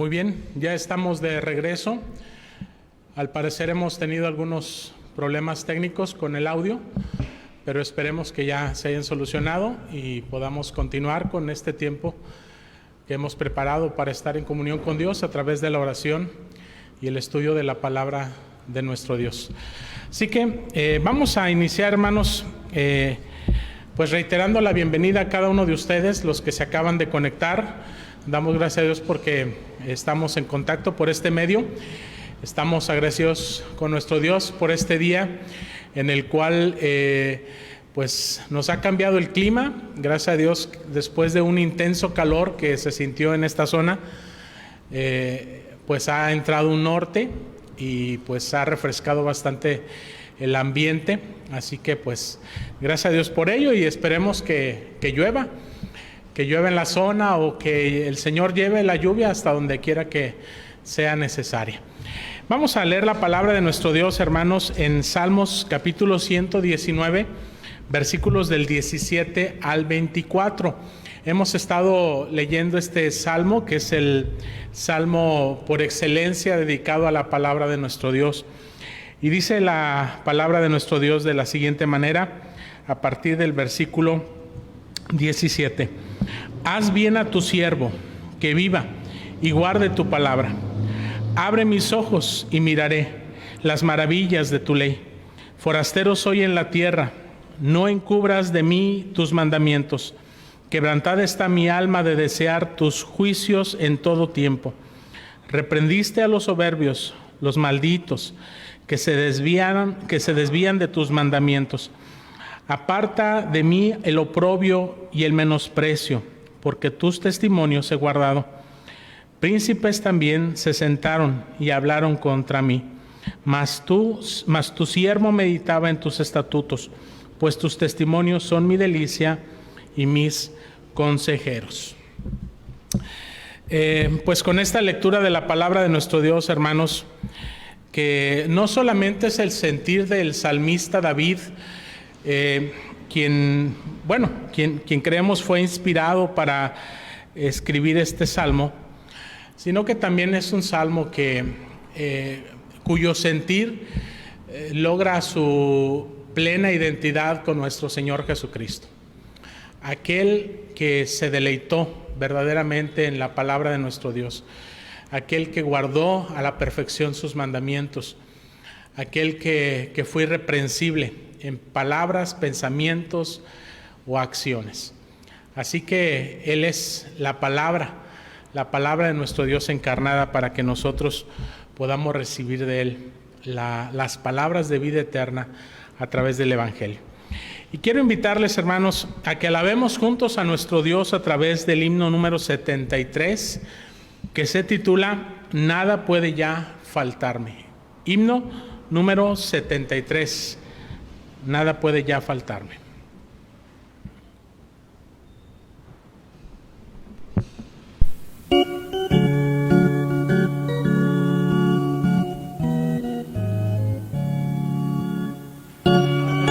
Muy bien, ya estamos de regreso. Al parecer hemos tenido algunos problemas técnicos con el audio, pero esperemos que ya se hayan solucionado y podamos continuar con este tiempo que hemos preparado para estar en comunión con Dios a través de la oración y el estudio de la palabra de nuestro Dios. Así que vamos a iniciar, hermanos, pues reiterando la bienvenida a cada uno de ustedes, los que se acaban de conectar. Damos gracias a Dios porque estamos en contacto por este medio. Estamos agradecidos con nuestro Dios por este día en el cual pues nos ha cambiado el clima. Gracias a Dios, después de un intenso calor que se sintió en esta zona, pues ha entrado un norte y pues ha refrescado bastante el ambiente. Así que pues gracias a Dios por ello y esperemos que llueva en la zona o que el Señor lleve la lluvia hasta donde quiera que sea necesaria. Vamos a leer la palabra de nuestro Dios, hermanos, en Salmos capítulo 119, versículos del 17 al 24. Hemos estado leyendo este salmo, que es el salmo por excelencia dedicado a la palabra de nuestro Dios. Y dice la palabra de nuestro Dios de la siguiente manera, a partir del versículo 17. Haz bien a tu siervo, que viva, y guarde tu palabra. Abre mis ojos y miraré las maravillas de tu ley. Forastero soy en la tierra, no encubras de mí tus mandamientos. Quebrantada está mi alma de desear tus juicios en todo tiempo. Reprendiste a los soberbios, los malditos, que se desvían de tus mandamientos. Aparta de mí el oprobio y el menosprecio, porque tus testimonios he guardado. Príncipes también se sentaron y hablaron contra mí, mas tu siervo meditaba en tus estatutos, pues tus testimonios son mi delicia y mis consejeros. Pues con esta lectura de la palabra de nuestro Dios, hermanos, que no solamente es el sentir del salmista David, quien creemos fue inspirado para escribir este salmo, sino que también es un salmo cuyo sentir logra su plena identidad con nuestro Señor Jesucristo. Aquel que se deleitó verdaderamente en la palabra de nuestro Dios, aquel que guardó a la perfección sus mandamientos, aquel que fue irreprensible en palabras, pensamientos o acciones. Así que Él es la palabra de nuestro Dios encarnada para que nosotros podamos recibir de Él las palabras de vida eterna a través del Evangelio. Y quiero invitarles, hermanos, a que alabemos juntos a nuestro Dios a través del himno número 73, que se titula Nada puede ya faltarme. Himno número 73. Nada puede ya faltarme.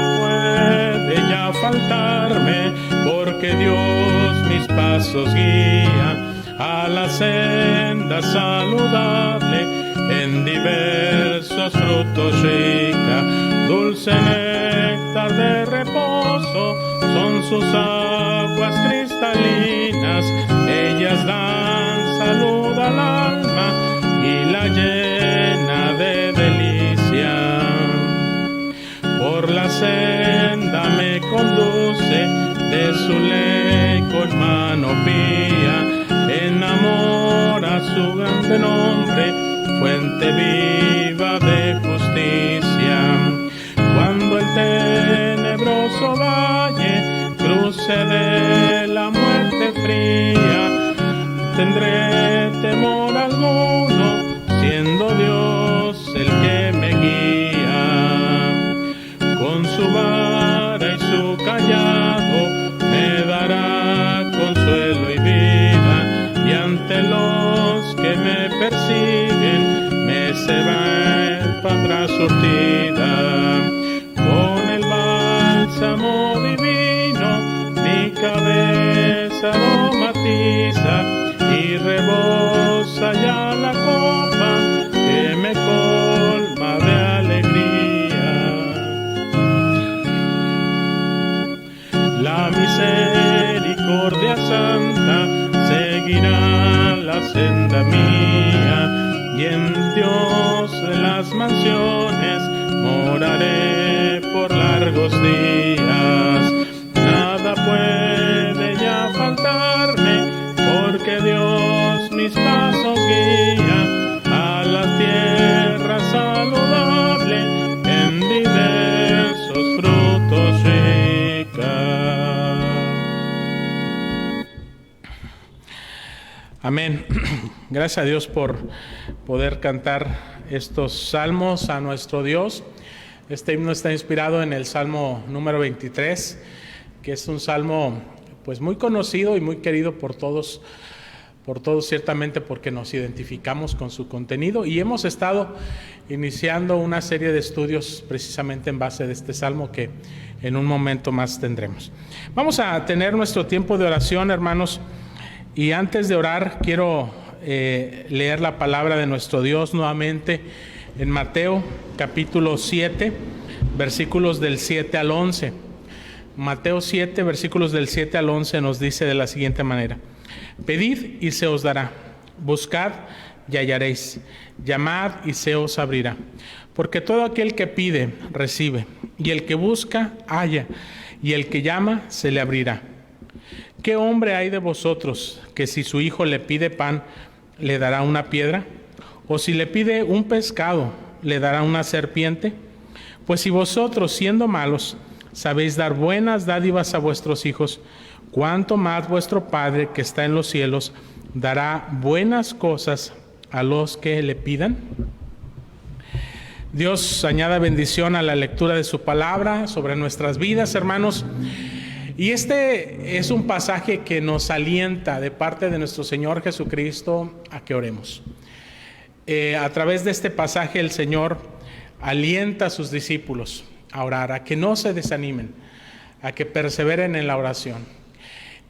Puede ya faltarme, porque Dios mis pasos guía a la senda saludable, en diversos frutos rica, dulce néctar de reposo, son sus aguas cristalinas, ellas dan salud al alma y la llena de delicia. Por la senda me conduce, de su ley con mano pía, enamora su grande nombre, fuente viva de justicia. Cuando el tenebroso valle cruce de la muerte fría, tendré temor alguno, siendo Dios el que me guía. Con su vara y su callado me dará vida mía, y en Dios de las mansiones moraré por largos días. Nada puede ya faltarme, porque Dios mis pasos guía a la tierra saludable, en diversos frutos rica. Amén. Gracias a Dios por poder cantar estos salmos a nuestro Dios. Este himno está inspirado en el Salmo número 23, que es un salmo pues muy conocido y muy querido por todos ciertamente, porque nos identificamos con su contenido, y hemos estado iniciando una serie de estudios precisamente en base de este salmo que en un momento más tendremos. Vamos a tener nuestro tiempo de oración, hermanos, y antes de orar quiero leer la palabra de nuestro Dios nuevamente en Mateo capítulo 7, versículos del 7 al 11. Mateo 7, versículos del 7 al 11 nos dice de la siguiente manera: pedid y se os dará, buscad y hallaréis, llamad y se os abrirá. Porque todo aquel que pide, recibe, y el que busca, halla, y el que llama, se le abrirá. ¿Qué hombre hay de vosotros que si su hijo le pide pan, le dará una piedra? ¿O si le pide un pescado, le dará una serpiente? Pues si vosotros, siendo malos, sabéis dar buenas dádivas a vuestros hijos, cuánto más vuestro Padre que está en los cielos dará buenas cosas a los que le pidan. Dios añada bendición a la lectura de su palabra sobre nuestras vidas, hermanos. Y este es un pasaje que nos alienta de parte de nuestro Señor Jesucristo a que oremos. A través de este pasaje el Señor alienta a sus discípulos a orar, a que no se desanimen, a que perseveren en la oración.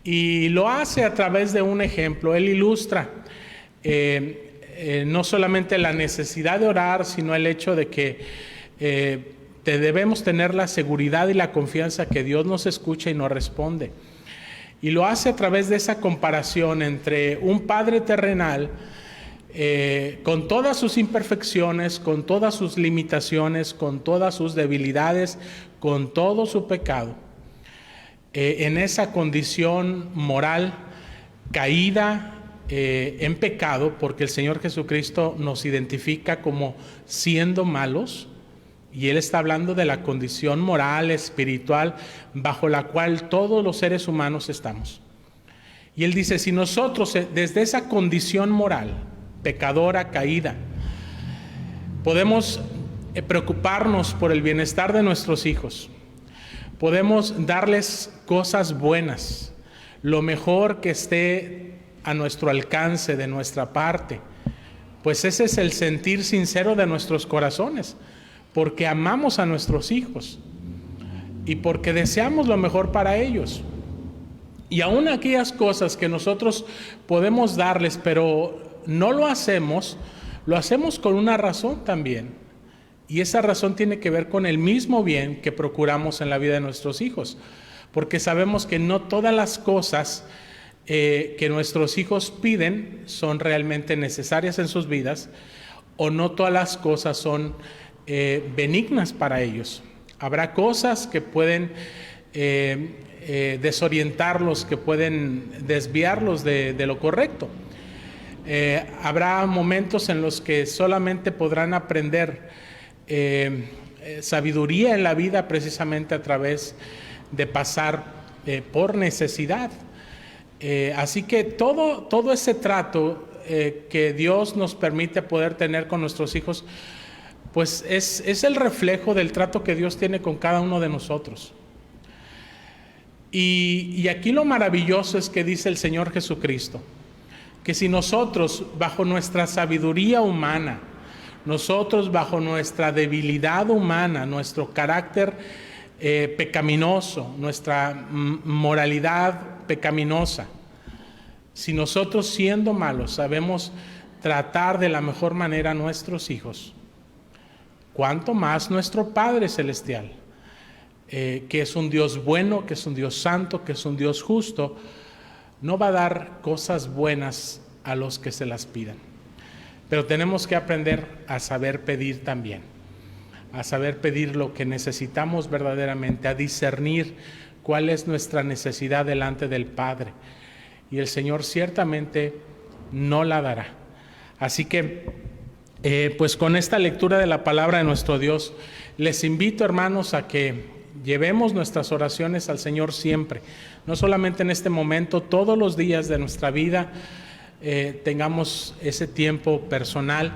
Y lo hace a través de un ejemplo. Él ilustra no solamente la necesidad de orar, sino el hecho de que debemos tener la seguridad y la confianza que Dios nos escucha y nos responde. Y lo hace a través de esa comparación entre un padre terrenal con todas sus imperfecciones, con todas sus limitaciones, con todas sus debilidades, con todo su pecado, en esa condición moral caída en pecado, porque el Señor Jesucristo nos identifica como siendo malos, y Él está hablando de la condición moral, espiritual, bajo la cual todos los seres humanos estamos. Y Él dice, si nosotros desde esa condición moral, pecadora, caída, podemos preocuparnos por el bienestar de nuestros hijos, podemos darles cosas buenas, lo mejor que esté a nuestro alcance de nuestra parte, pues ese es el sentir sincero de nuestros corazones, porque amamos a nuestros hijos y porque deseamos lo mejor para ellos. Y aún aquellas cosas que nosotros podemos darles, pero no lo hacemos con una razón también. Y esa razón tiene que ver con el mismo bien que procuramos en la vida de nuestros hijos. Porque sabemos que no todas las cosas que nuestros hijos piden son realmente necesarias en sus vidas, o no todas las cosas son benignas para ellos. Habrá cosas que pueden desorientarlos, que pueden desviarlos de lo correcto. Habrá momentos en los que solamente podrán aprender sabiduría en la vida precisamente a través de pasar por necesidad. Así que todo ese trato que Dios nos permite poder tener con nuestros hijos, pues es el reflejo del trato que Dios tiene con cada uno de nosotros. Y aquí lo maravilloso es que dice el Señor Jesucristo, que si nosotros bajo nuestra sabiduría humana, nosotros bajo nuestra debilidad humana, nuestro carácter pecaminoso, nuestra moralidad pecaminosa, si nosotros siendo malos sabemos tratar de la mejor manera a nuestros hijos, cuánto más nuestro Padre Celestial, que es un Dios bueno, que es un Dios santo, que es un Dios justo, no va a dar cosas buenas a los que se las pidan. Pero tenemos que aprender a saber pedir también, a saber pedir lo que necesitamos verdaderamente, a discernir cuál es nuestra necesidad delante del Padre. Y el Señor ciertamente no la dará. Así que, pues con esta lectura de la palabra de nuestro Dios, les invito, hermanos, a que llevemos nuestras oraciones al Señor siempre. No solamente en este momento, todos los días de nuestra vida, tengamos ese tiempo personal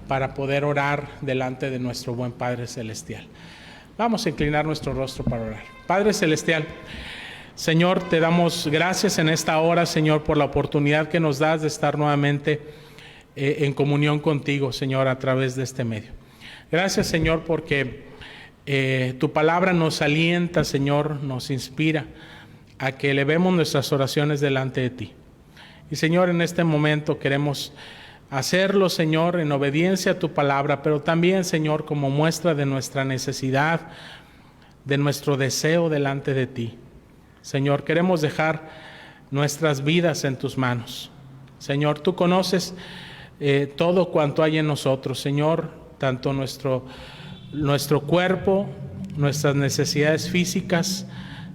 para poder orar delante de nuestro buen Padre Celestial. Vamos a inclinar nuestro rostro para orar. Padre Celestial, Señor, te damos gracias en esta hora, Señor, por la oportunidad que nos das de estar nuevamente en comunión contigo, Señor, a través de este medio. Gracias, Señor, porque tu palabra nos alienta, Señor, nos inspira a que elevemos nuestras oraciones delante de ti. Y, Señor, en este momento queremos hacerlo, Señor, en obediencia a tu palabra, pero también, Señor, como muestra de nuestra necesidad, de nuestro deseo delante de ti. Señor, queremos dejar nuestras vidas en tus manos. Señor, tú conoces todo cuanto hay en nosotros, Señor, tanto nuestro cuerpo, nuestras necesidades físicas,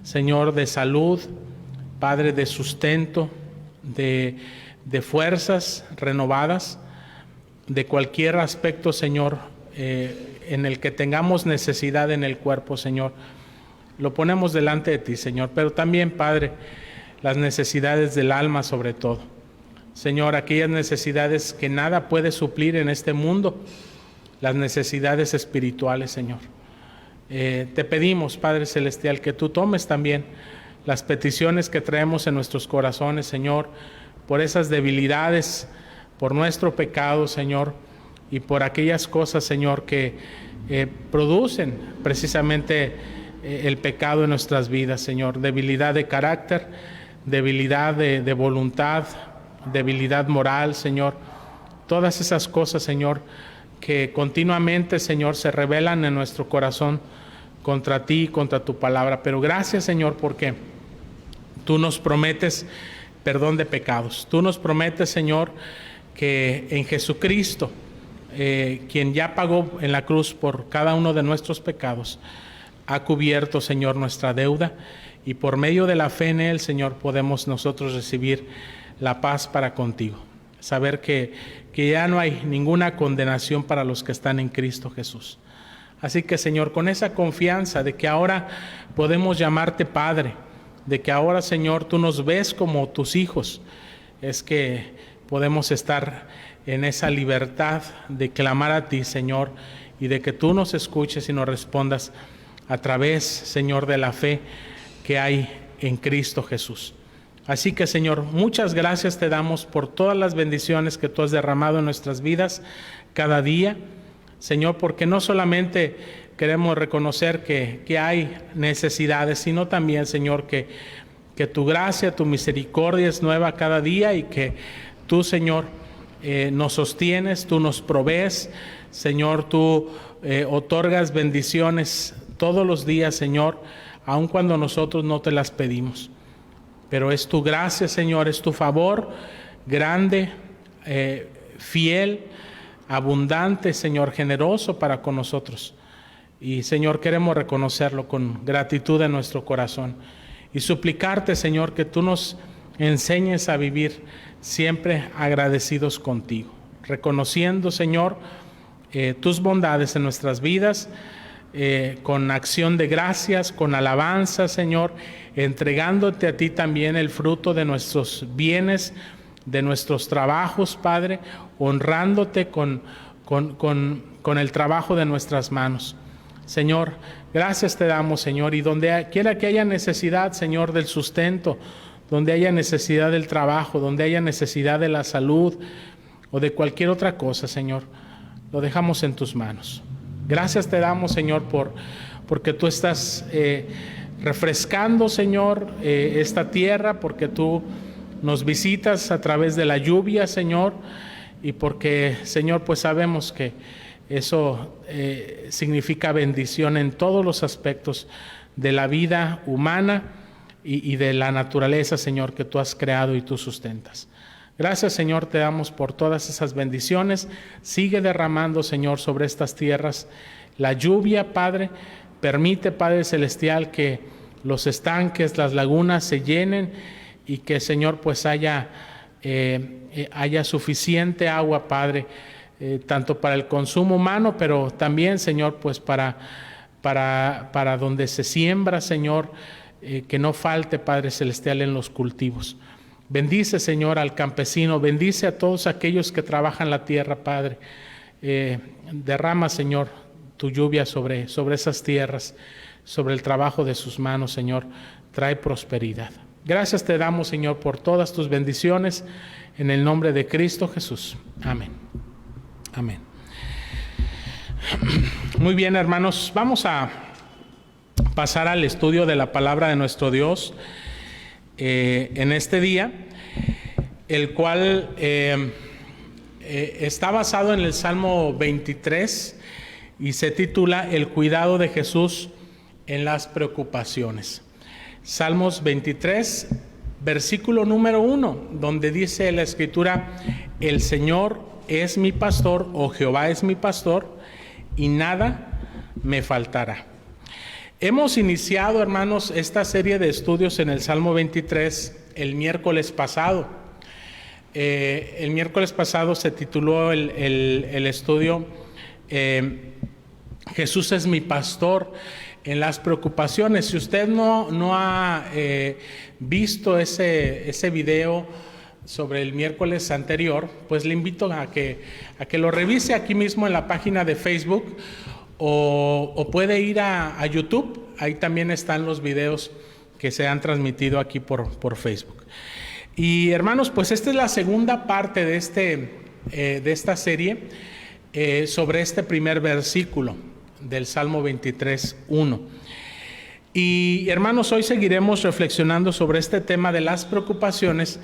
Señor, de salud, Padre, de sustento, de fuerzas renovadas, de cualquier aspecto, Señor, en el que tengamos necesidad en el cuerpo, Señor. Lo ponemos delante de ti, Señor, pero también, Padre, las necesidades del alma sobre todo. Señor, aquellas necesidades que nada puede suplir en este mundo, las necesidades espirituales, Señor. Te pedimos, Padre Celestial, que tú tomes también las peticiones que traemos en nuestros corazones, Señor, por esas debilidades, por nuestro pecado, Señor, y por aquellas cosas, Señor, que producen precisamente el pecado en nuestras vidas, Señor. Debilidad de carácter, debilidad de voluntad, debilidad moral, Señor. Todas esas cosas, Señor, que continuamente, Señor, se revelan en nuestro corazón contra ti, contra tu palabra. Pero gracias, Señor, porque tú nos prometes perdón de pecados. Tú nos prometes, Señor, que en Jesucristo, quien ya pagó en la cruz por cada uno de nuestros pecados, ha cubierto, Señor, nuestra deuda, y por medio de la fe en Él, Señor, podemos nosotros recibir la paz para contigo. Saber que ya no hay ninguna condenación para los que están en Cristo Jesús. Así que, Señor, con esa confianza de que ahora podemos llamarte Padre, de que ahora, Señor, tú nos ves como tus hijos, es que podemos estar en esa libertad de clamar a ti, Señor, y de que tú nos escuches y nos respondas a través, Señor, de la fe que hay en Cristo Jesús. Así que, Señor, muchas gracias te damos por todas las bendiciones que tú has derramado en nuestras vidas cada día, Señor, porque no solamente queremos reconocer que hay necesidades, sino también, Señor, que tu gracia, tu misericordia es nueva cada día y que tú, Señor, nos sostienes, tú nos provees, Señor, tú otorgas bendiciones todos los días, Señor, aun cuando nosotros no te las pedimos. Pero es tu gracia, Señor, es tu favor grande, fiel, abundante, Señor, generoso para con nosotros. Y, Señor, queremos reconocerlo con gratitud en nuestro corazón y suplicarte, Señor, que tú nos enseñes a vivir siempre agradecidos contigo, reconociendo, Señor, tus bondades en nuestras vidas, con acción de gracias, con alabanza, Señor, entregándote a ti también el fruto de nuestros bienes, de nuestros trabajos, Padre, honrándote con el trabajo de nuestras manos. Señor, gracias te damos, Señor, y donde quiera que haya necesidad, Señor, del sustento, donde haya necesidad del trabajo, donde haya necesidad de la salud o de cualquier otra cosa, Señor, lo dejamos en tus manos. Gracias te damos, Señor, porque tú estás refrescando, Señor, esta tierra, porque tú nos visitas a través de la lluvia, Señor, y porque, Señor, pues sabemos que eso significa bendición en todos los aspectos de la vida humana y de la naturaleza, Señor, que tú has creado y tú sustentas. Gracias, Señor, te damos por todas esas bendiciones. Sigue derramando, Señor, sobre estas tierras la lluvia, Padre. Permite, Padre Celestial, que los estanques, las lagunas se llenen y que, Señor, pues haya suficiente agua, Padre, tanto para el consumo humano, pero también, Señor, pues para donde se siembra, Señor, que no falte, Padre Celestial, en los cultivos. Bendice, Señor, al campesino, bendice a todos aquellos que trabajan la tierra, Padre. Derrama, Señor, tu lluvia sobre esas tierras, sobre el trabajo de sus manos, Señor. Trae prosperidad. Gracias te damos, Señor, por todas tus bendiciones, en el nombre de Cristo Jesús. Amén. Amén. Muy bien, hermanos, vamos a pasar al estudio de la palabra de nuestro Dios en este día, el cual está basado en el Salmo 23 y se titula El cuidado de Jesús en las preocupaciones. Salmos 23, versículo número 1, donde dice la Escritura: el Señor es mi pastor, o Jehová es mi pastor, y nada me faltará. Hemos iniciado, hermanos, esta serie de estudios en el Salmo 23 el miércoles pasado. El miércoles pasado se tituló el estudio Jesús es mi pastor en las preocupaciones. Si usted no ha visto ese video sobre el miércoles anterior, pues le invito a que lo revise aquí mismo en la página de Facebook, o puede ir a YouTube. Ahí también están los videos que se han transmitido aquí por Facebook. Y hermanos, pues esta es la segunda parte de esta serie sobre este primer versículo del Salmo 23:1. Y hermanos, hoy seguiremos reflexionando sobre este tema de las preocupaciones,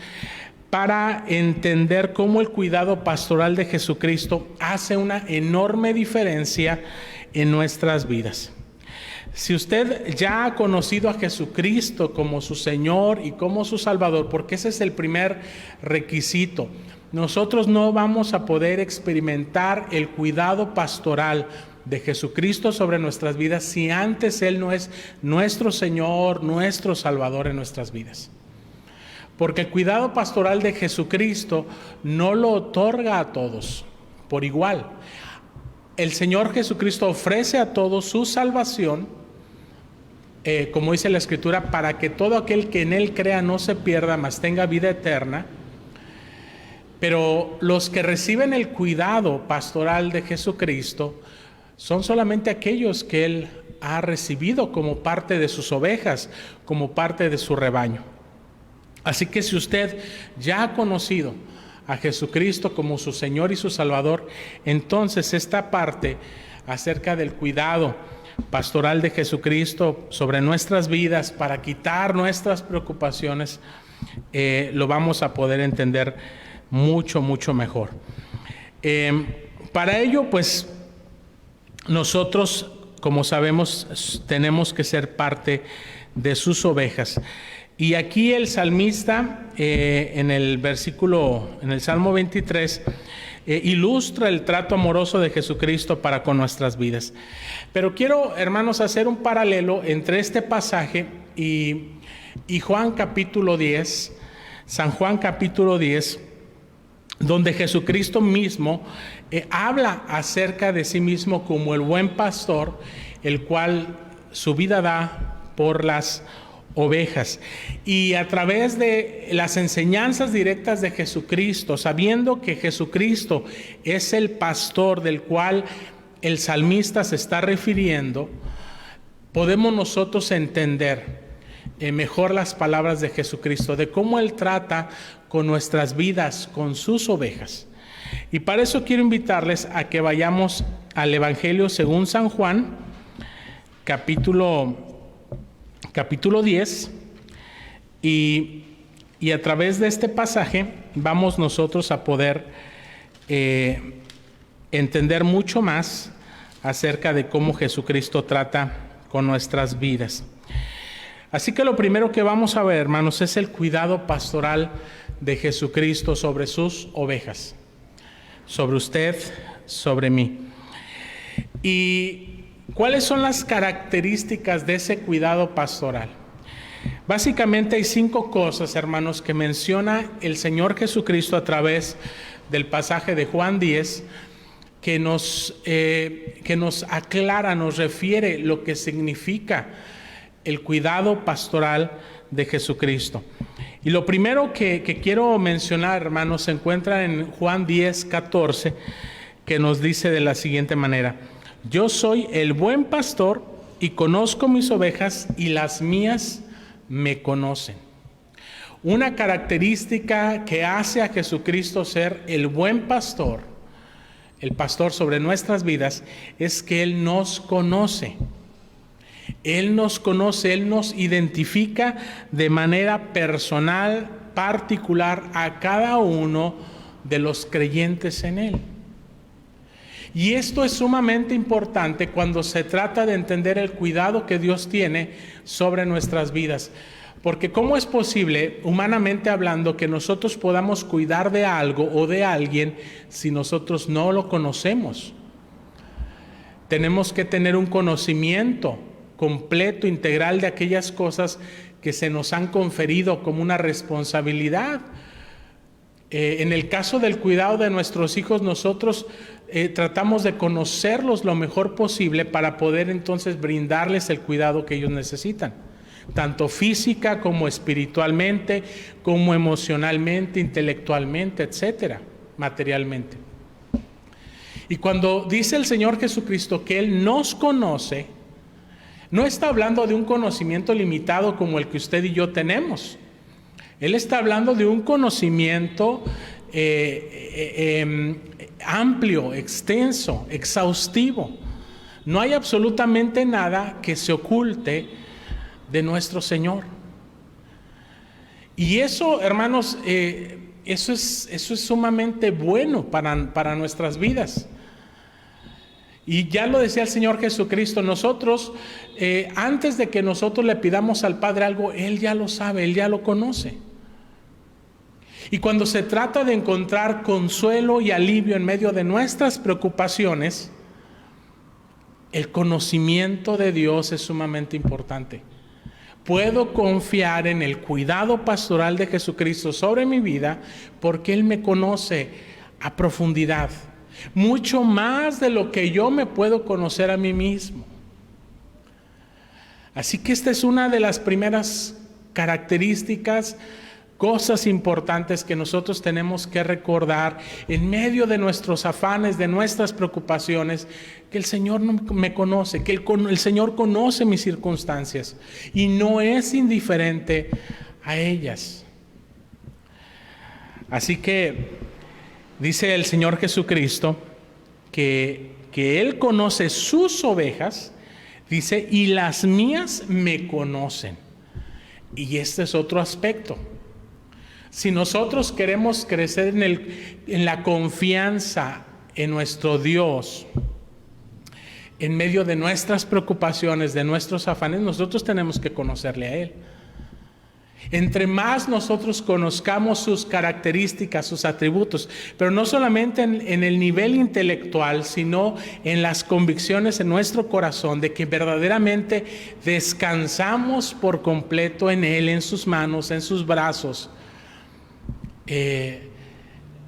para entender cómo el cuidado pastoral de Jesucristo hace una enorme diferencia en nuestras vidas. Si usted ya ha conocido a Jesucristo como su Señor y como su Salvador, porque ese es el primer requisito, nosotros no vamos a poder experimentar el cuidado pastoral de Jesucristo sobre nuestras vidas si antes Él no es nuestro Señor, nuestro Salvador en nuestras vidas. Porque el cuidado pastoral de Jesucristo no lo otorga a todos por igual. El Señor Jesucristo ofrece a todos su salvación, como dice la Escritura, para que todo aquel que en Él crea no se pierda, mas tenga vida eterna. Pero los que reciben el cuidado pastoral de Jesucristo son solamente aquellos que Él ha recibido como parte de sus ovejas, como parte de su rebaño. Así que si usted ya ha conocido a Jesucristo como su Señor y su Salvador, entonces esta parte acerca del cuidado pastoral de Jesucristo sobre nuestras vidas para quitar nuestras preocupaciones, lo vamos a poder entender mucho mejor. Para ello, pues, nosotros, como sabemos, tenemos que ser parte de sus ovejas. Y aquí el salmista, en el Salmo 23, ilustra el trato amoroso de Jesucristo para con nuestras vidas. Pero quiero, hermanos, hacer un paralelo entre este pasaje y Juan capítulo 10, San Juan capítulo 10, donde Jesucristo mismo habla acerca de sí mismo como el buen pastor, el cual su vida da por las ovejas. Y a través de las enseñanzas directas de Jesucristo, sabiendo que Jesucristo es el pastor del cual el salmista se está refiriendo, podemos nosotros entender mejor las palabras de Jesucristo, de cómo Él trata con nuestras vidas, con sus ovejas. Y para eso quiero invitarles a que vayamos al Evangelio según San Juan, capítulo 10, y a través de este pasaje vamos nosotros a poder entender mucho más acerca de cómo Jesucristo trata con nuestras vidas. Así que lo primero que vamos a ver, hermanos, es el cuidado pastoral de Jesucristo sobre sus ovejas, sobre usted, sobre mí. ¿Y cuáles son las características de ese cuidado pastoral? Básicamente hay 5 cosas, hermanos, que menciona el Señor Jesucristo a través del pasaje de Juan 10, que nos aclara, nos refiere lo que significa el cuidado pastoral de Jesucristo. Y lo primero que quiero mencionar, hermanos, se encuentra en Juan 10, 14, que nos dice de la siguiente manera: yo soy el buen pastor y conozco mis ovejas y las mías me conocen. Una característica que hace a Jesucristo ser el buen pastor, el pastor sobre nuestras vidas, es que Él nos conoce. Él nos conoce, Él nos identifica de manera personal, particular a cada uno de los creyentes en Él. Y esto es sumamente importante cuando se trata de entender el cuidado que Dios tiene sobre nuestras vidas. Porque ¿cómo es posible, humanamente hablando, que nosotros podamos cuidar de algo o de alguien si nosotros no lo conocemos? Tenemos que tener un conocimiento completo, integral de aquellas cosas que se nos han conferido como una responsabilidad. En el caso del cuidado de nuestros hijos, nosotros tratamos de conocerlos lo mejor posible para poder entonces brindarles el cuidado que ellos necesitan, tanto física como espiritualmente, como emocionalmente, intelectualmente, etcétera, materialmente. Y cuando dice el Señor Jesucristo que Él nos conoce, no está hablando de un conocimiento limitado como el que usted y yo tenemos. Él está hablando de un conocimiento amplio, extenso, exhaustivo. No hay absolutamente nada que se oculte de nuestro Señor. Y eso, hermanos, eso es sumamente bueno para nuestras vidas. Y ya lo decía el Señor Jesucristo, nosotros, antes de que nosotros le pidamos al Padre algo, Él ya lo sabe, Él ya lo conoce. Y cuando se trata de encontrar consuelo y alivio en medio de nuestras preocupaciones, el conocimiento de Dios es sumamente importante. Puedo confiar en el cuidado pastoral de Jesucristo sobre mi vida porque Él me conoce a profundidad, mucho más de lo que yo me puedo conocer a mí mismo. Así que esta es una de las primeras características, cosas importantes que nosotros tenemos que recordar en medio de nuestros afanes, de nuestras preocupaciones, que el Señor me conoce, que el Señor conoce mis circunstancias y no es indiferente a ellas. Así que dice el Señor Jesucristo que Él conoce sus ovejas, dice, y las mías me conocen. Y este es otro aspecto. Si nosotros queremos crecer en la confianza en nuestro Dios, en medio de nuestras preocupaciones, de nuestros afanes, nosotros tenemos que conocerle a Él. Entre más nosotros conozcamos sus características, sus atributos, pero no solamente en el nivel intelectual, sino en las convicciones en nuestro corazón de que verdaderamente descansamos por completo en Él, en sus manos, en sus brazos,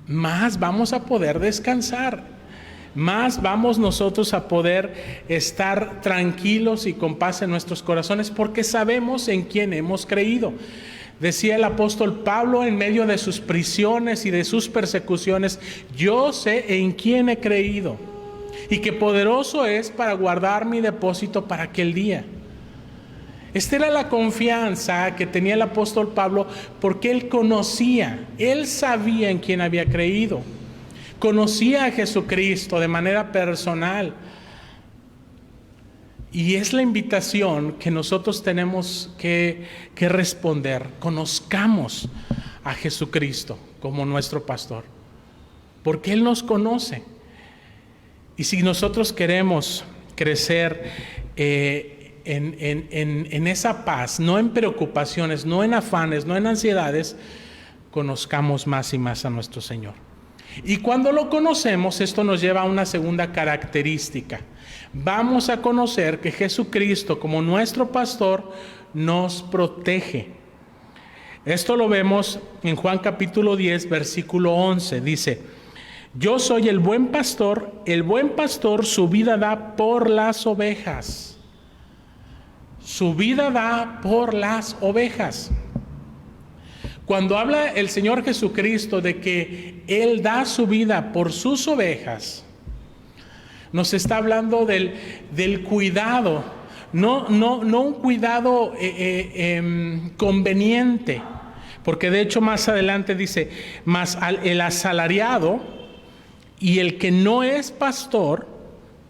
más vamos a poder descansar, más vamos nosotros a poder estar tranquilos y con paz en nuestros corazones, porque sabemos en quién hemos creído. Decía el apóstol Pablo en medio de sus prisiones y de sus persecuciones: yo sé en quién he creído y que poderoso es para guardar mi depósito para aquel día. Esta era la confianza que tenía el apóstol Pablo, porque él conocía, él sabía en quién había creído, conocía a Jesucristo de manera personal. Y es la invitación que nosotros tenemos que responder: conozcamos a Jesucristo como nuestro pastor, porque Él nos conoce. Y si nosotros queremos crecer en esa paz, no en preocupaciones, no en afanes, no en ansiedades, conozcamos más y más a nuestro Señor. Y cuando lo conocemos, esto nos lleva a una segunda característica. Vamos a conocer que Jesucristo, como nuestro pastor, nos protege. Esto lo vemos en Juan capítulo 10, versículo 11. Dice: yo soy el buen pastor su vida da por las ovejas. Su vida da por las ovejas. Cuando habla el Señor Jesucristo de que Él da su vida por sus ovejas, nos está hablando del cuidado, no un cuidado conveniente, porque de hecho más adelante dice: mas el asalariado y el que no es pastor,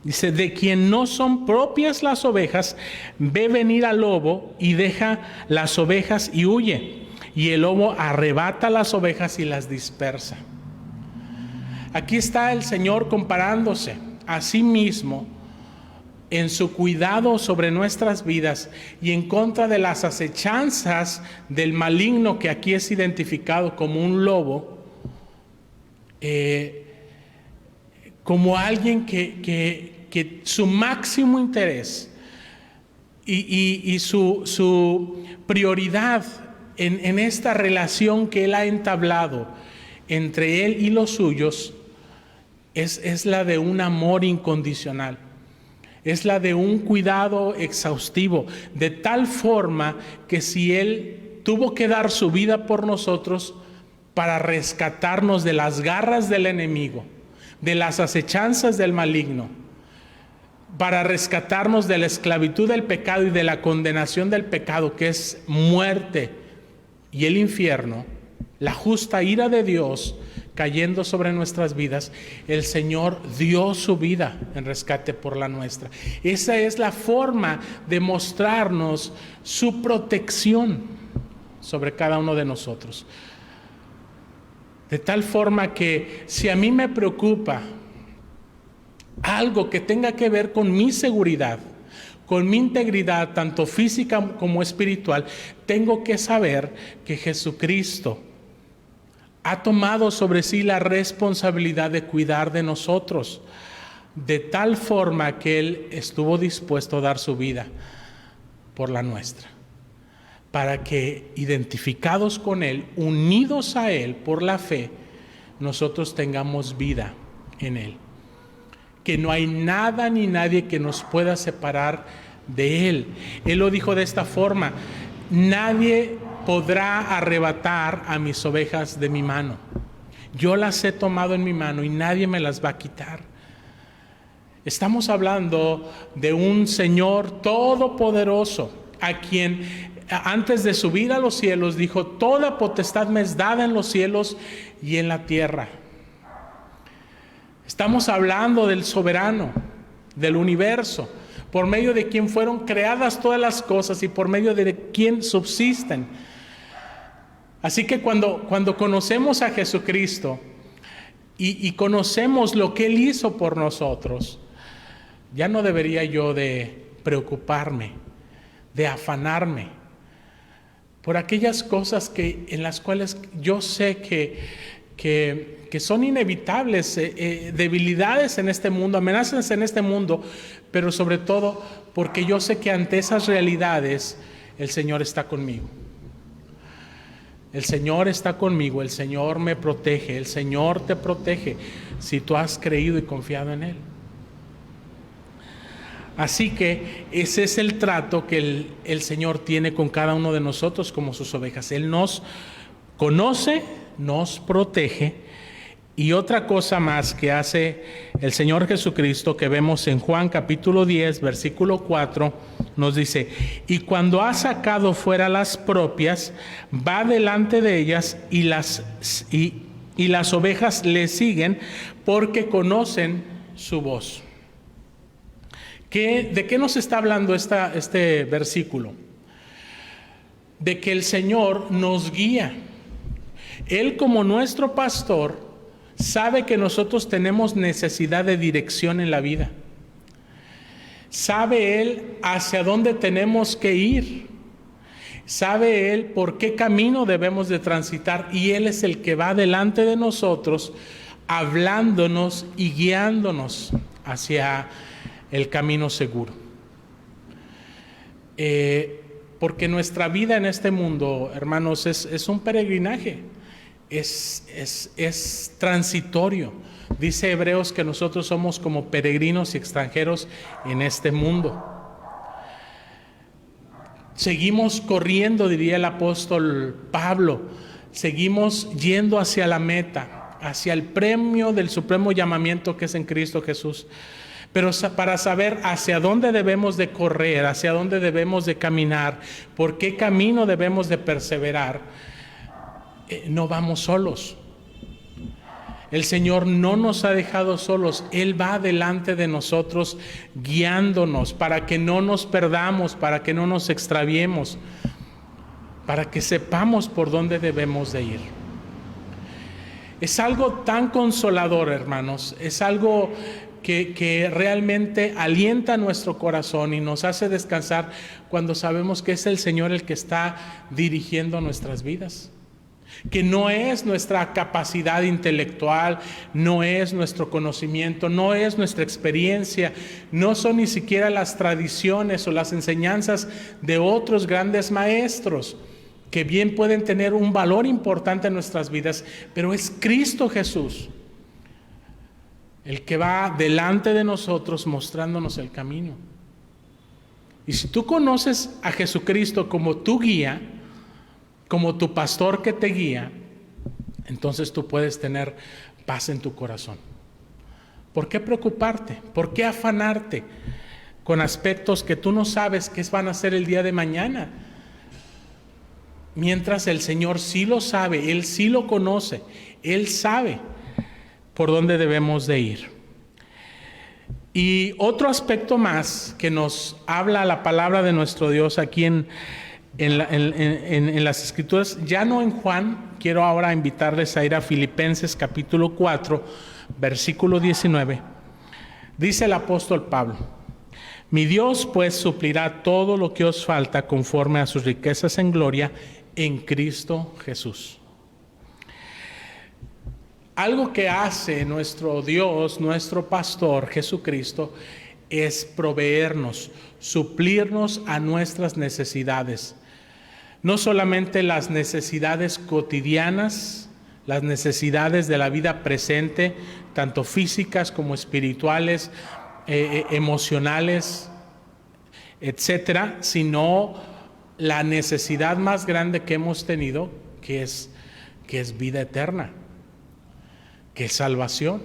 dice, de quien no son propias las ovejas, ve venir al lobo y deja las ovejas y huye. Y el lobo arrebata las ovejas y las dispersa. Aquí está el Señor comparándose a sí mismo en su cuidado sobre nuestras vidas y en contra de las acechanzas del maligno, que aquí es identificado como un lobo, como alguien que su máximo interés y su prioridad en esta relación que Él ha entablado entre Él y los suyos es la de un amor incondicional, es la de un cuidado exhaustivo, de tal forma que si Él tuvo que dar su vida por nosotros para rescatarnos de las garras del enemigo, de las acechanzas del maligno, para rescatarnos de la esclavitud del pecado y de la condenación del pecado, que es muerte y el infierno, la justa ira de Dios cayendo sobre nuestras vidas, el Señor dio su vida en rescate por la nuestra. Esa es la forma de mostrarnos su protección sobre cada uno de nosotros. De tal forma que si a mí me preocupa algo que tenga que ver con mi seguridad, con mi integridad, tanto física como espiritual, tengo que saber que Jesucristo ha tomado sobre sí la responsabilidad de cuidar de nosotros, de tal forma que Él estuvo dispuesto a dar su vida por la nuestra, para que, identificados con Él, unidos a Él por la fe, nosotros tengamos vida en Él. Que no hay nada ni nadie que nos pueda separar de Él. Él lo dijo de esta forma: nadie podrá arrebatar a mis ovejas de mi mano. Yo las he tomado en mi mano y nadie me las va a quitar. Estamos hablando de un Señor todopoderoso, a quien antes de subir a los cielos dijo: toda potestad me es dada en los cielos y en la tierra. Estamos hablando del soberano del universo, por medio de quien fueron creadas todas las cosas y por medio de quien subsisten. Así que cuando conocemos a Jesucristo y conocemos lo que Él hizo por nosotros, ya no debería yo de preocuparme, de afanarme por aquellas cosas en las cuales yo sé que son inevitables, debilidades en este mundo, amenazas en este mundo, pero sobre todo porque yo sé que ante esas realidades el Señor está conmigo. El Señor está conmigo, el Señor me protege, el Señor te protege si tú has creído y confiado en Él. Así que ese es el trato que el Señor tiene con cada uno de nosotros como sus ovejas. Él nos conoce, nos protege. Y otra cosa más que hace el Señor Jesucristo, que vemos en Juan capítulo 10, versículo 4, nos dice: y cuando ha sacado fuera las propias, va delante de ellas y las ovejas le siguen porque conocen su voz. ¿De qué nos está hablando este versículo? De que el Señor nos guía. Él, como nuestro pastor, sabe que nosotros tenemos necesidad de dirección en la vida. Sabe Él hacia dónde tenemos que ir. Sabe Él por qué camino debemos de transitar, y Él es el que va delante de nosotros, hablándonos y guiándonos hacia el camino seguro. Porque nuestra vida en este mundo, hermanos, es un peregrinaje, es transitorio. Dice Hebreos que nosotros somos como peregrinos y extranjeros en este mundo. Seguimos corriendo, diría el apóstol Pablo, seguimos yendo hacia la meta, hacia el premio del supremo llamamiento que es en Cristo Jesús. Pero para saber hacia dónde debemos de correr, hacia dónde debemos de caminar, por qué camino debemos de perseverar, no vamos solos. El Señor no nos ha dejado solos. Él va delante de nosotros guiándonos para que no nos perdamos, para que no nos extraviemos, para que sepamos por dónde debemos de ir. Es algo tan consolador, hermanos. Es algo que realmente alienta nuestro corazón y nos hace descansar cuando sabemos que es el Señor el que está dirigiendo nuestras vidas. Que no es nuestra capacidad intelectual, no es nuestro conocimiento, no es nuestra experiencia, no son ni siquiera las tradiciones o las enseñanzas de otros grandes maestros, que bien pueden tener un valor importante en nuestras vidas, pero es Cristo Jesús el que va delante de nosotros mostrándonos el camino. Y si tú conoces a Jesucristo como tu guía, como tu pastor que te guía, entonces tú puedes tener paz en tu corazón. ¿Por qué preocuparte? ¿Por qué afanarte con aspectos que tú no sabes qué van a ser el día de mañana? Mientras el Señor sí lo sabe, Él sí lo conoce, Él sabe por dónde debemos de ir. Y otro aspecto más que nos habla la palabra de nuestro Dios aquí en las Escrituras, ya no en Juan. Quiero ahora invitarles a ir a Filipenses capítulo 4, versículo 19. Dice el apóstol Pablo: mi Dios pues suplirá todo lo que os falta conforme a sus riquezas en gloria en Cristo Jesús. Algo que hace nuestro Dios, nuestro pastor Jesucristo, es proveernos, suplirnos a nuestras necesidades. No solamente las necesidades cotidianas, las necesidades de la vida presente, tanto físicas como espirituales, emocionales, etcétera, sino la necesidad más grande que hemos tenido, que es vida eterna, que es salvación.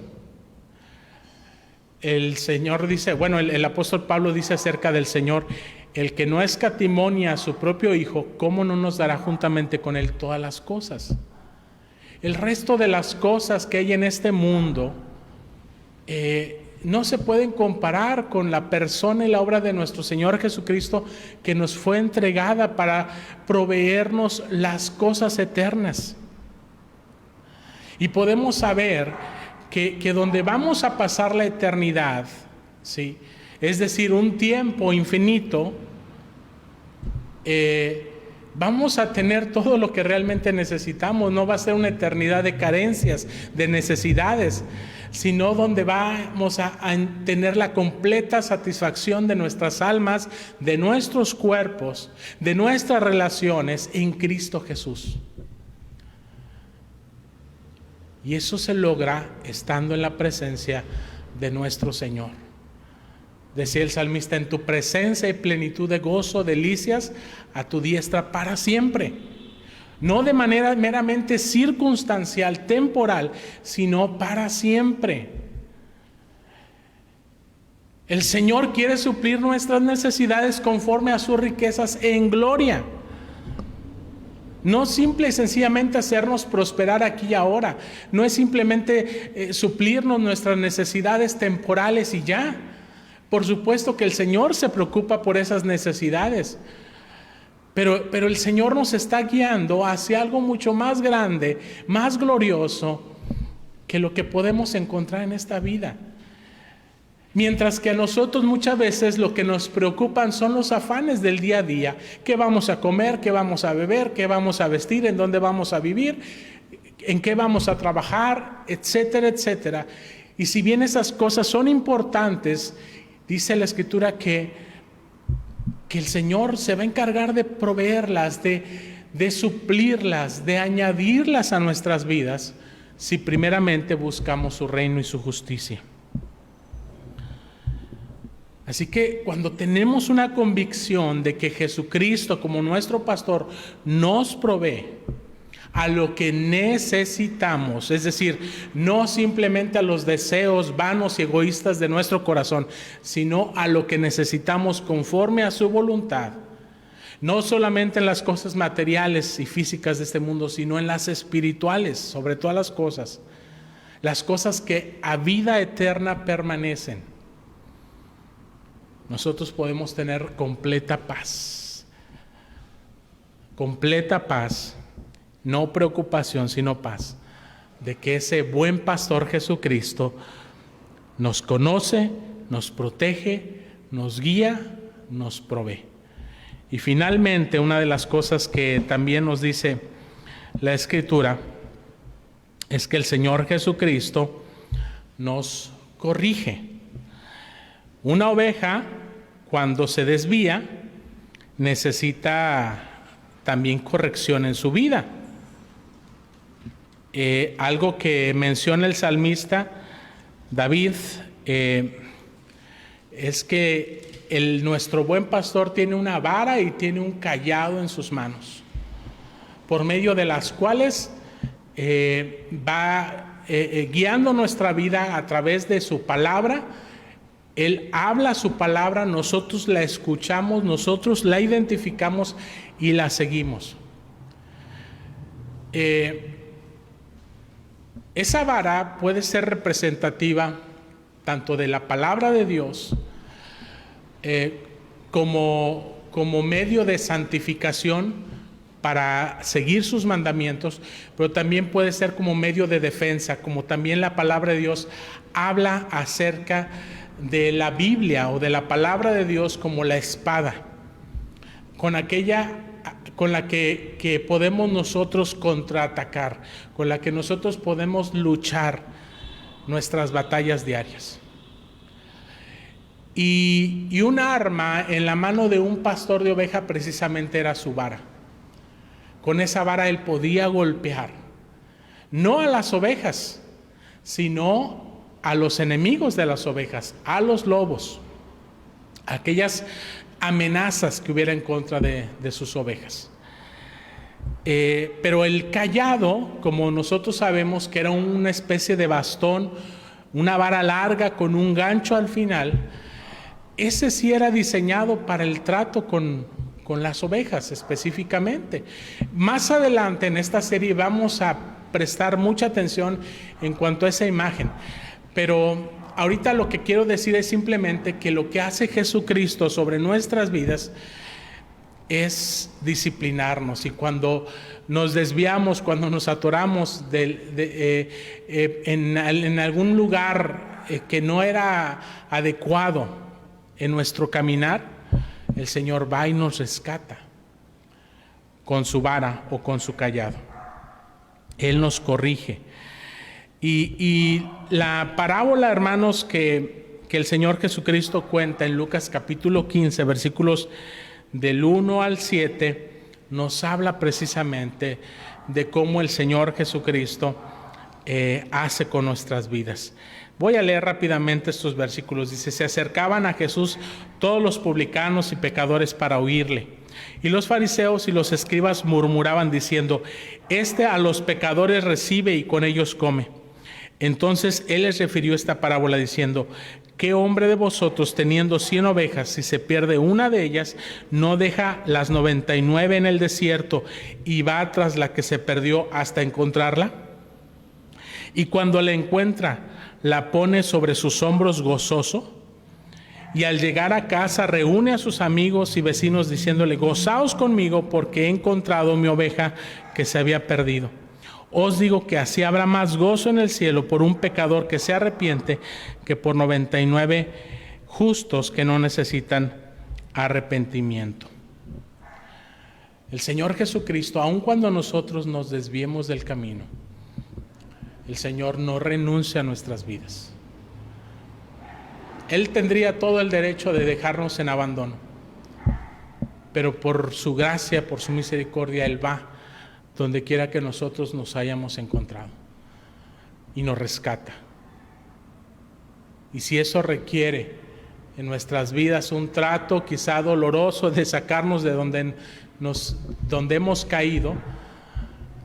El Señor dice, bueno, el apóstol Pablo dice acerca del Señor: el que no escatimonia a su propio Hijo, ¿cómo no nos dará juntamente con Él todas las cosas? El resto de las cosas que hay en este mundo no se pueden comparar con la persona y la obra de nuestro Señor Jesucristo, que nos fue entregada para proveernos las cosas eternas. Y podemos saber que donde vamos a pasar la eternidad, ¿sí?, es decir, un tiempo infinito, vamos a tener todo lo que realmente necesitamos. No va a ser una eternidad de carencias, de necesidades, sino donde vamos a tener la completa satisfacción de nuestras almas, de nuestros cuerpos, de nuestras relaciones en Cristo Jesús. Y eso se logra estando en la presencia de nuestro Señor. Decía el salmista: en tu presencia hay plenitud de gozo, delicias a tu diestra para siempre. No de manera meramente circunstancial, temporal, sino para siempre. El Señor quiere suplir nuestras necesidades conforme a sus riquezas en gloria. No simple y sencillamente hacernos prosperar aquí y ahora. No es simplemente suplirnos nuestras necesidades temporales y ya. Por supuesto que el Señor se preocupa por esas necesidades. Pero el Señor nos está guiando hacia algo mucho más grande, más glorioso que lo que podemos encontrar en esta vida. Mientras que a nosotros muchas veces lo que nos preocupan son los afanes del día a día. ¿Qué vamos a comer? ¿Qué vamos a beber? ¿Qué vamos a vestir? ¿En dónde vamos a vivir? ¿En qué vamos a trabajar? Etcétera, etcétera. Y si bien esas cosas son importantes, dice la Escritura que el Señor se va a encargar de proveerlas, de suplirlas, de añadirlas a nuestras vidas, si primeramente buscamos su reino y su justicia. Así que cuando tenemos una convicción de que Jesucristo como nuestro pastor nos provee a lo que necesitamos, es decir, no simplemente a los deseos vanos y egoístas de nuestro corazón, sino a lo que necesitamos conforme a su voluntad, no solamente en las cosas materiales y físicas de este mundo, sino en las espirituales, sobre todas las cosas que a vida eterna permanecen. Nosotros podemos tener completa paz, no preocupación, sino paz, de que ese buen pastor Jesucristo nos conoce, nos protege, nos guía, nos provee. Y finalmente, una de las cosas que también nos dice la Escritura es que el Señor Jesucristo nos corrige. Una oveja, cuando se desvía, necesita también corrección en su vida. Algo que menciona el salmista David es que nuestro buen pastor tiene una vara y tiene un cayado en sus manos, por medio de las cuales va guiando nuestra vida a través de su palabra. Él habla su palabra, nosotros la escuchamos, nosotros la identificamos y la seguimos. Esa vara puede ser representativa tanto de la palabra de Dios como medio de santificación para seguir sus mandamientos, pero también puede ser como medio de defensa, como también la palabra de Dios habla acerca de la Biblia o de la palabra de Dios como la espada, con la que podemos nosotros contraatacar, con la que nosotros podemos luchar nuestras batallas diarias. Y un arma en la mano de un pastor de oveja precisamente era su vara. Con esa vara él podía golpear, no a las ovejas, sino a los enemigos de las ovejas, a los lobos, aquellas amenazas que hubiera en contra de sus ovejas. Pero el cayado, como nosotros sabemos que era una especie de bastón, una vara larga con un gancho al final, ese sí era diseñado para el trato con las ovejas específicamente. Más adelante en esta serie vamos a prestar mucha atención en cuanto a esa imagen. Pero ahorita lo que quiero decir es simplemente que lo que hace Jesucristo sobre nuestras vidas es disciplinarnos. Y cuando nos desviamos, cuando nos atoramos en algún lugar que no era adecuado en nuestro caminar, el Señor va y nos rescata con su vara o con su cayado. Él nos corrige. Y la parábola, hermanos, que el Señor Jesucristo cuenta en Lucas capítulo 15, versículos del 1 al 7, nos habla precisamente de cómo el Señor Jesucristo hace con nuestras vidas. Voy a leer rápidamente estos versículos. Dice: se acercaban a Jesús todos los publicanos y pecadores para oírle. Y los fariseos y los escribas murmuraban diciendo: este a los pecadores recibe y con ellos come. Entonces él les refirió esta parábola diciendo: ¿qué hombre de vosotros, teniendo 100 ovejas, si se pierde una de ellas, no deja las 99 en el desierto y va tras la que se perdió hasta encontrarla? Y cuando la encuentra, la pone sobre sus hombros gozoso, y al llegar a casa reúne a sus amigos y vecinos diciéndole: gozaos conmigo porque he encontrado mi oveja que se había perdido. Os digo que así habrá más gozo en el cielo por un pecador que se arrepiente que por 99 justos que no necesitan arrepentimiento. El Señor Jesucristo, aun cuando nosotros nos desviemos del camino, el Señor no renuncia a nuestras vidas. Él tendría todo el derecho de dejarnos en abandono, pero por su gracia, por su misericordia, Él va donde quiera que nosotros nos hayamos encontrado y nos rescata. Y si eso requiere en nuestras vidas un trato quizá doloroso de sacarnos de donde hemos caído,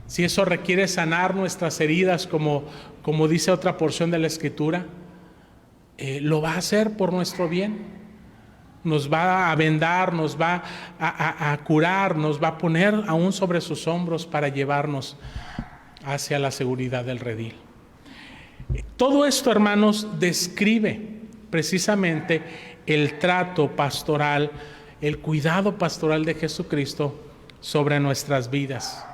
si eso requiere sanar nuestras heridas, como dice otra porción de la Escritura, lo va a hacer por nuestro bien. Nos va a vendar, nos va a curar, nos va a poner aún sobre sus hombros para llevarnos hacia la seguridad del redil. Todo esto, hermanos, describe precisamente el trato pastoral, el cuidado pastoral de Jesucristo sobre nuestras vidas.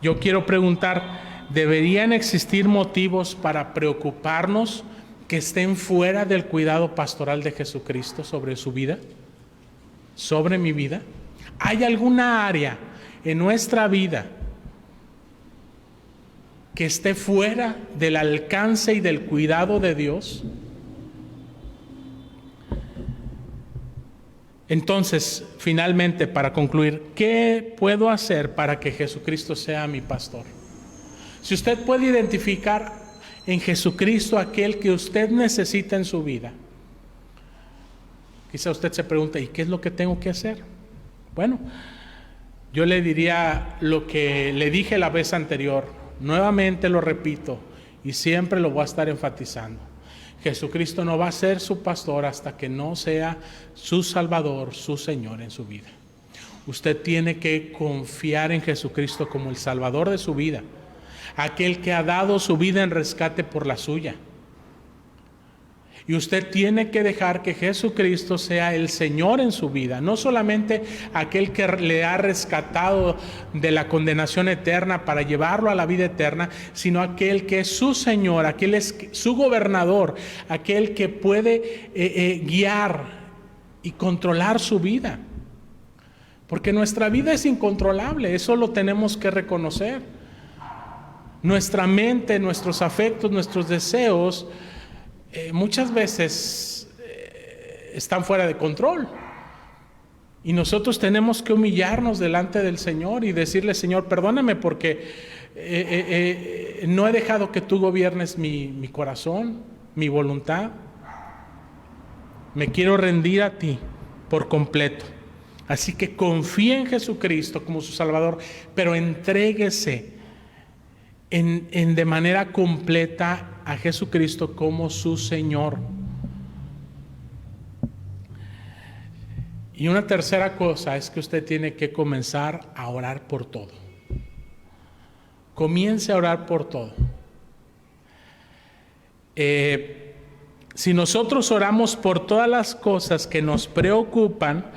Yo quiero preguntar, ¿deberían existir motivos para preocuparnos que estén fuera del cuidado pastoral de Jesucristo sobre su vida, sobre mi vida? ¿Hay alguna área en nuestra vida que esté fuera del alcance y del cuidado de Dios? Entonces, finalmente, para concluir, ¿qué puedo hacer para que Jesucristo sea mi pastor? Si usted puede identificar en Jesucristo aquel que usted necesita en su vida, quizá usted se pregunta, ¿y qué es lo que tengo que hacer? Bueno, yo le diría lo que le dije la vez anterior, nuevamente lo repito y siempre lo voy a estar enfatizando. Jesucristo no va a ser su pastor hasta que no sea su Salvador, su Señor en su vida. Usted tiene que confiar en Jesucristo como el Salvador de su vida, aquel que ha dado su vida en rescate por la suya. Y usted tiene que dejar que Jesucristo sea el Señor en su vida, no solamente aquel que le ha rescatado de la condenación eterna para llevarlo a la vida eterna, sino aquel que es su Señor, aquel es su gobernador, aquel que puede guiar y controlar su vida. Porque nuestra vida es incontrolable, eso lo tenemos que reconocer. Nuestra mente, nuestros afectos, nuestros deseos muchas veces están fuera de control. Y nosotros tenemos que humillarnos delante del Señor y decirle, Señor, perdóname porque no he dejado que tú gobiernes mi corazón, mi voluntad. Me quiero rendir a ti por completo. Así que confíe en Jesucristo como su Salvador, pero entréguese de manera completa a Jesucristo como su Señor. Y una tercera cosa es que usted tiene que comenzar a orar por todo. Comience a orar por todo. Si nosotros oramos por todas las cosas que nos preocupan,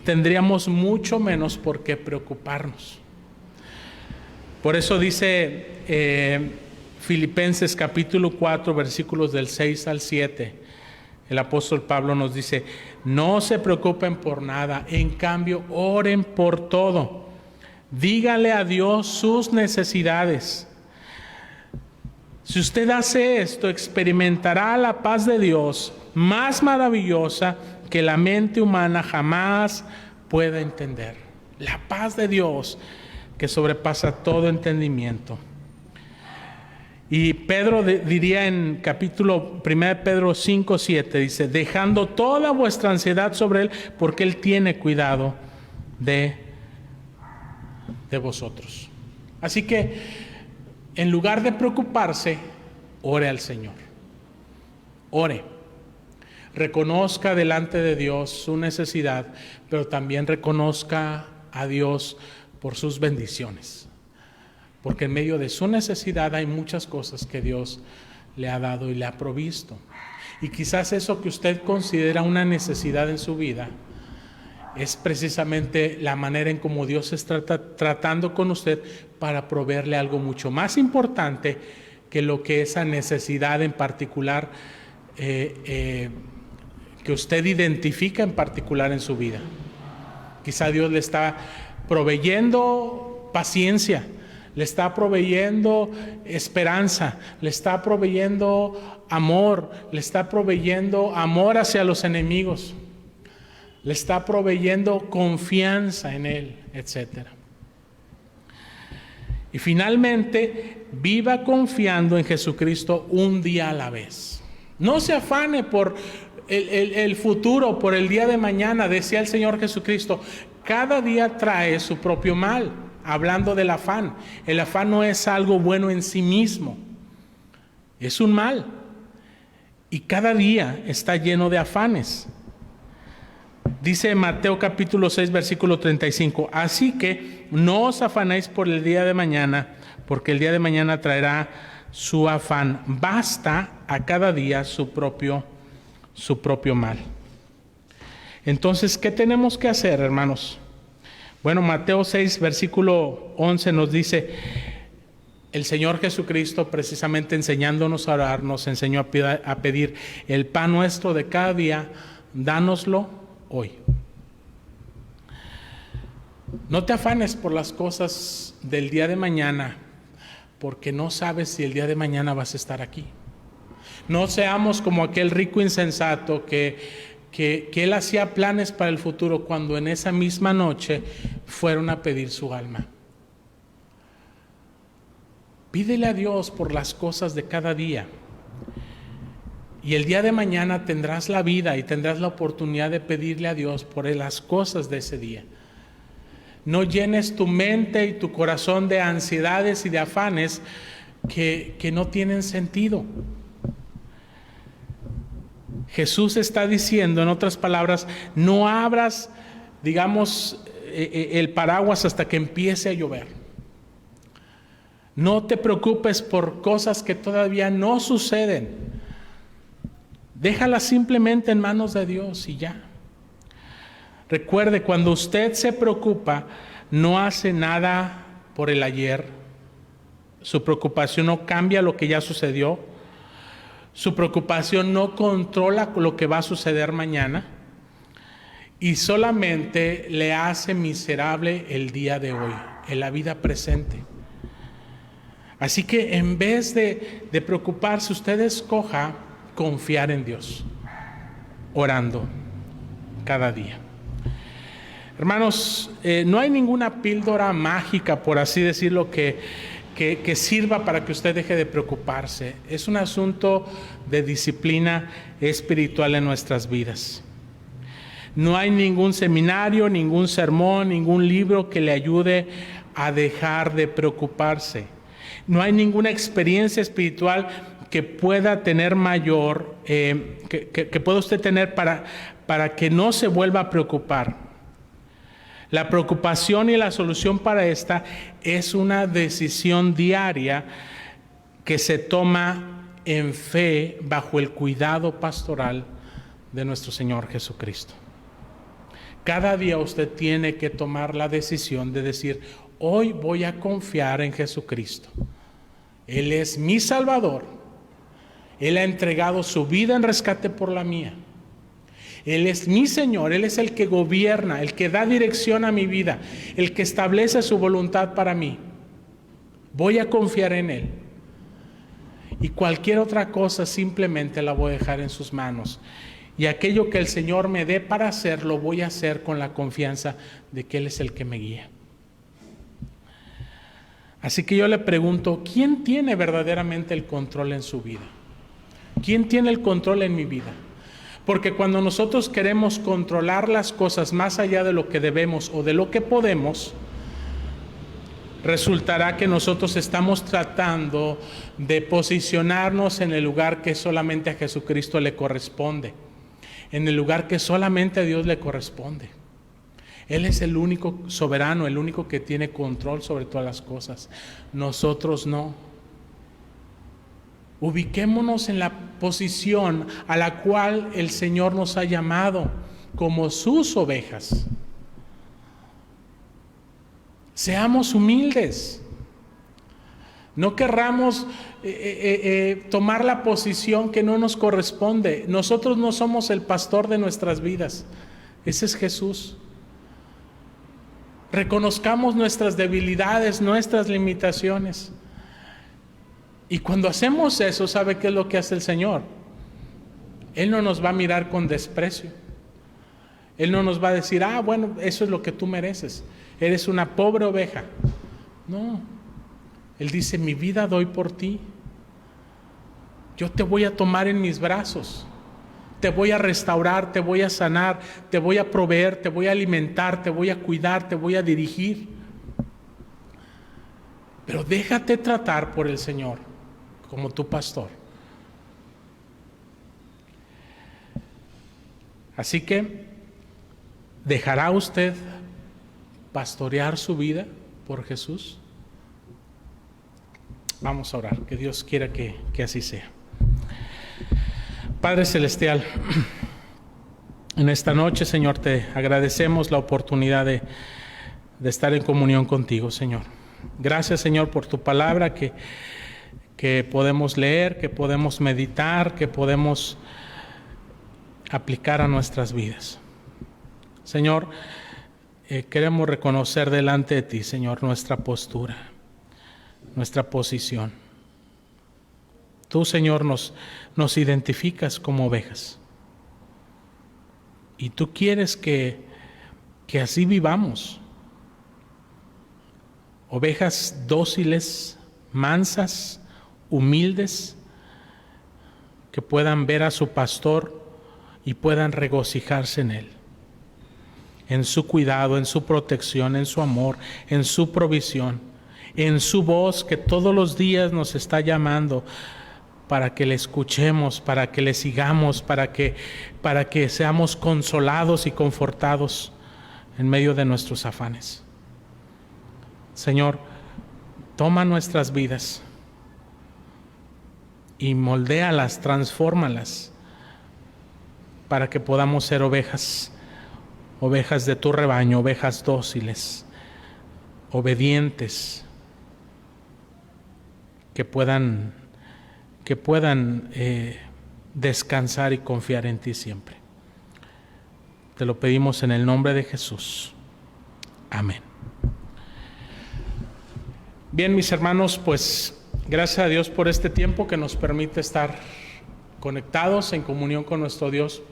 tendríamos mucho menos por qué preocuparnos. Por eso dice Filipenses capítulo 4, versículos del 6 al 7. El apóstol Pablo nos dice, no se preocupen por nada, en cambio oren por todo. Dígale a Dios sus necesidades. Si usted hace esto, experimentará la paz de Dios más maravillosa que la mente humana jamás pueda entender. La paz de Dios que sobrepasa todo entendimiento. Y Pedro diría en capítulo 1 Pedro 5, 7, dice, dejando toda vuestra ansiedad sobre Él, porque Él tiene cuidado de vosotros. Así que, en lugar de preocuparse, ore al Señor. Ore. Reconozca delante de Dios su necesidad, pero también reconozca a Dios por sus bendiciones. Porque en medio de su necesidad hay muchas cosas que Dios le ha dado y le ha provisto. Y quizás eso que usted considera una necesidad en su vida es precisamente la manera en cómo Dios está tratando con usted para proveerle algo mucho más importante que lo que esa necesidad en particular que usted identifica en particular en su vida. Quizá Dios le está proveyendo paciencia, le está proveyendo esperanza, le está proveyendo amor, le está proveyendo amor hacia los enemigos, le está proveyendo confianza en Él, etc. Y finalmente, viva confiando en Jesucristo un día a la vez. No se afane por el futuro, por el día de mañana. Decía el Señor Jesucristo, cada día trae su propio mal. Hablando del afán, el afán no es algo bueno en sí mismo, es un mal. Y cada día está lleno de afanes. Dice Mateo capítulo 6, versículo 35, así que no os afanéis por el día de mañana, porque el día de mañana traerá su afán. Basta a cada día su propio mal. Entonces, ¿qué tenemos que hacer, hermanos? Bueno, Mateo 6, versículo 11 nos dice, el Señor Jesucristo, precisamente enseñándonos a orar, nos enseñó a pedir el pan nuestro de cada día, dánoslo hoy. No te afanes por las cosas del día de mañana, porque no sabes si el día de mañana vas a estar aquí. No seamos como aquel rico insensato que él hacía planes para el futuro cuando en esa misma noche fueron a pedir su alma. Pídele a Dios por las cosas de cada día. Y el día de mañana tendrás la vida y tendrás la oportunidad de pedirle a Dios por las cosas de ese día. No llenes tu mente y tu corazón de ansiedades y de afanes que no tienen sentido. Jesús está diciendo, en otras palabras, no abras, digamos, el paraguas hasta que empiece a llover. No te preocupes por cosas que todavía no suceden. Déjalas simplemente en manos de Dios y ya. Recuerde, cuando usted se preocupa, no hace nada por el ayer. Su preocupación no cambia lo que ya sucedió. Su preocupación no controla lo que va a suceder mañana. Y solamente le hace miserable el día de hoy, en la vida presente. Así que en vez de preocuparse, usted escoja confiar en Dios, orando cada día. Hermanos, no hay ninguna píldora mágica, por así decirlo, que sirva para que usted deje de preocuparse. Es un asunto de disciplina espiritual en nuestras vidas. No hay ningún seminario, ningún sermón, ningún libro que le ayude a dejar de preocuparse. No hay ninguna experiencia espiritual que pueda tener mayor, que pueda usted tener para que no se vuelva a preocupar. La preocupación y la solución para esta es una decisión diaria que se toma en fe bajo el cuidado pastoral de nuestro Señor Jesucristo. Cada día usted tiene que tomar la decisión de decir, hoy voy a confiar en Jesucristo. Él es mi Salvador. Él ha entregado su vida en rescate por la mía. Él es mi Señor, Él es el que gobierna, el que da dirección a mi vida, el que establece su voluntad para mí. Voy a confiar en Él. Y cualquier otra cosa simplemente la voy a dejar en sus manos. Y aquello que el Señor me dé para hacer, lo voy a hacer con la confianza de que Él es el que me guía. Así que yo le pregunto, ¿quién tiene verdaderamente el control en su vida? ¿Quién tiene el control en mi vida? Porque cuando nosotros queremos controlar las cosas más allá de lo que debemos o de lo que podemos, resultará que nosotros estamos tratando de posicionarnos en el lugar que solamente a Jesucristo le corresponde, en el lugar que solamente a Dios le corresponde. Él es el único soberano, el único que tiene control sobre todas las cosas. Nosotros no. Ubiquémonos en la posición a la cual el Señor nos ha llamado como sus ovejas. Seamos humildes. No querramos tomar la posición que no nos corresponde. Nosotros no somos el pastor de nuestras vidas. Ese es Jesús. Reconozcamos nuestras debilidades, nuestras limitaciones. Y cuando hacemos eso, ¿sabe qué es lo que hace el Señor? Él no nos va a mirar con desprecio. Él no nos va a decir, bueno, eso es lo que tú mereces. Eres una pobre oveja. No. Él dice, mi vida doy por ti. Yo te voy a tomar en mis brazos. Te voy a restaurar, te voy a sanar, te voy a proveer, te voy a alimentar, te voy a cuidar, te voy a dirigir. Pero déjate tratar por el Señor como tu pastor. Así que, ¿dejará usted pastorear su vida por Jesús? Vamos a orar, que Dios quiera que así sea. Padre Celestial, en esta noche, Señor, te agradecemos la oportunidad de estar en comunión contigo, Señor. Gracias, Señor, por tu palabra que podemos leer, que podemos meditar, que podemos aplicar a nuestras vidas. Señor, queremos reconocer delante de ti, Señor, nuestra postura, nuestra posición. Tú, Señor, nos identificas como ovejas. Y tú quieres que así vivamos. Ovejas dóciles, mansas, humildes, que puedan ver a su pastor y puedan regocijarse en él, en su cuidado, en su protección, en su amor, en su provisión, en su voz que todos los días nos está llamando para que le escuchemos, para que le sigamos, para que seamos consolados y confortados en medio de nuestros afanes. Señor, toma nuestras vidas y moldéalas, transfórmalas, para que podamos ser ovejas de tu rebaño, ovejas dóciles, obedientes, que puedan descansar y confiar en ti siempre. Te lo pedimos en el nombre de Jesús. Amén. Bien, mis hermanos, pues gracias a Dios por este tiempo que nos permite estar conectados en comunión con nuestro Dios.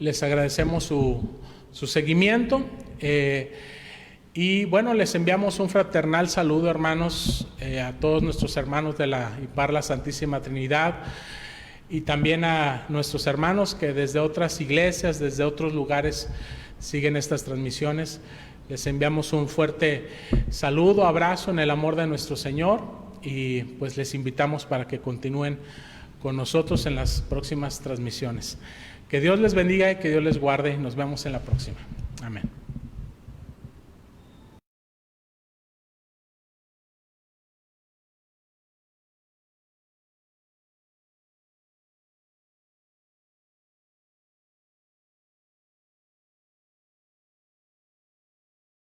Les agradecemos su seguimiento. Y bueno, les enviamos un fraternal saludo, hermanos, a todos nuestros hermanos de la IPAR Santísima Trinidad, y también a nuestros hermanos que desde otras iglesias, desde otros lugares siguen estas transmisiones. Les enviamos un fuerte saludo, abrazo en el amor de nuestro Señor, y pues les invitamos para que continúen con nosotros en las próximas transmisiones. Que Dios les bendiga y que Dios les guarde. Nos vemos en la próxima. Amén.